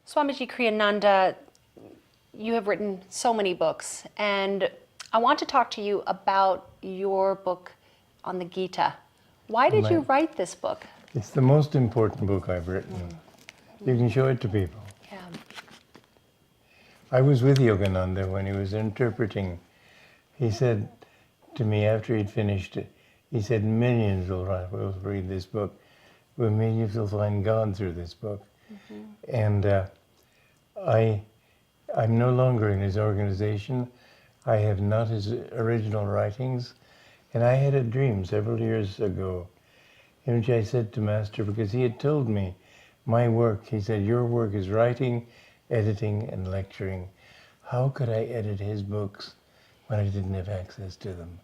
Swamiji Kriananada, you have written so many books, and I want to talk to you about your book on the Gita. Why did you write this book? It's the most important book I've written. You can show it to people. Yeah. I was with Yogananda when he was interpreting. He said to me after he'd finished it, he said, millions will read this book. But millions will find God through this book. And I'm no longer in his organization. I have not his original writings. And I had a dream several years ago in which I said to Master, because he had told me my work, he said, your work is writing, editing, and lecturing. How could I edit his books when I didn't have access to them?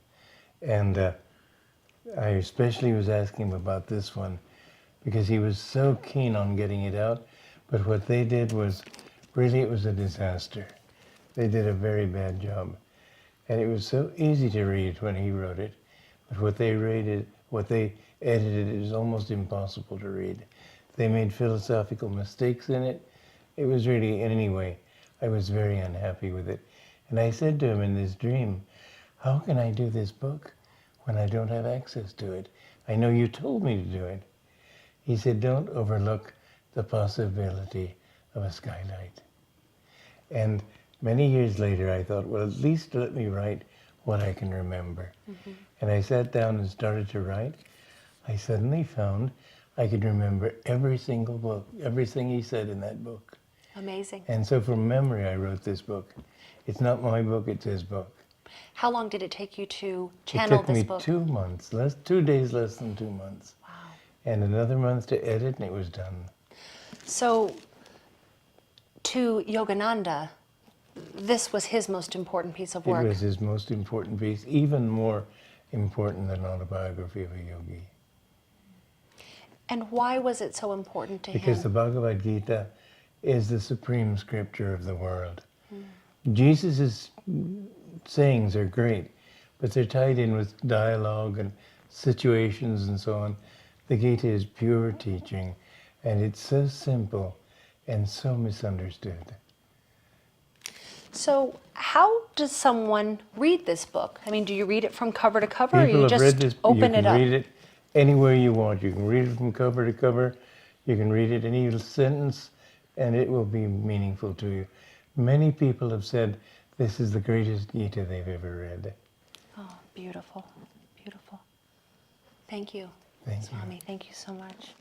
And I especially was asking him about this one because he was so keen on getting it out. But what they did was, really it was a disaster. They did a very bad job. And it was so easy to read when he wrote it. But what they edited is almost impossible to read. They made philosophical mistakes in it. It was really, anyway, I was very unhappy with it. And I said to him in this dream, how can I do this book when I don't have access to it? I know you told me to do it. He said, don't overlook the possibility of a skylight. And many years later, I thought, well, at least let me write what I can remember. And I sat down and started to write. I suddenly found I could remember every single book, everything he said in that book. Amazing. And so from memory, I wrote this book. It's not my book, it's his book. How long did it take you to channel this book? It took me 2 months, 2 days less than 2 months. Wow. And another month to edit, and it was done. So, to Yogananda, this was his most important piece of work. It was his most important piece, even more important than Autobiography of a Yogi. And why was it so important to him? Because the Bhagavad Gita is the supreme scripture of the world. Jesus' sayings are great, but they're tied in with dialogue and situations and so on. The Gita is pure teaching, and it's so simple and so misunderstood. So how does someone read this book? I mean, do you read it from cover to cover, or People you have read just this, open it up? You can read it anywhere you want. You can read it from cover to cover. You can read it any sentence, and it will be meaningful to you. Many people have said this is the greatest Gita they've ever read. Oh, beautiful, beautiful. Thank you, Thank you. Swami. Thank you so much.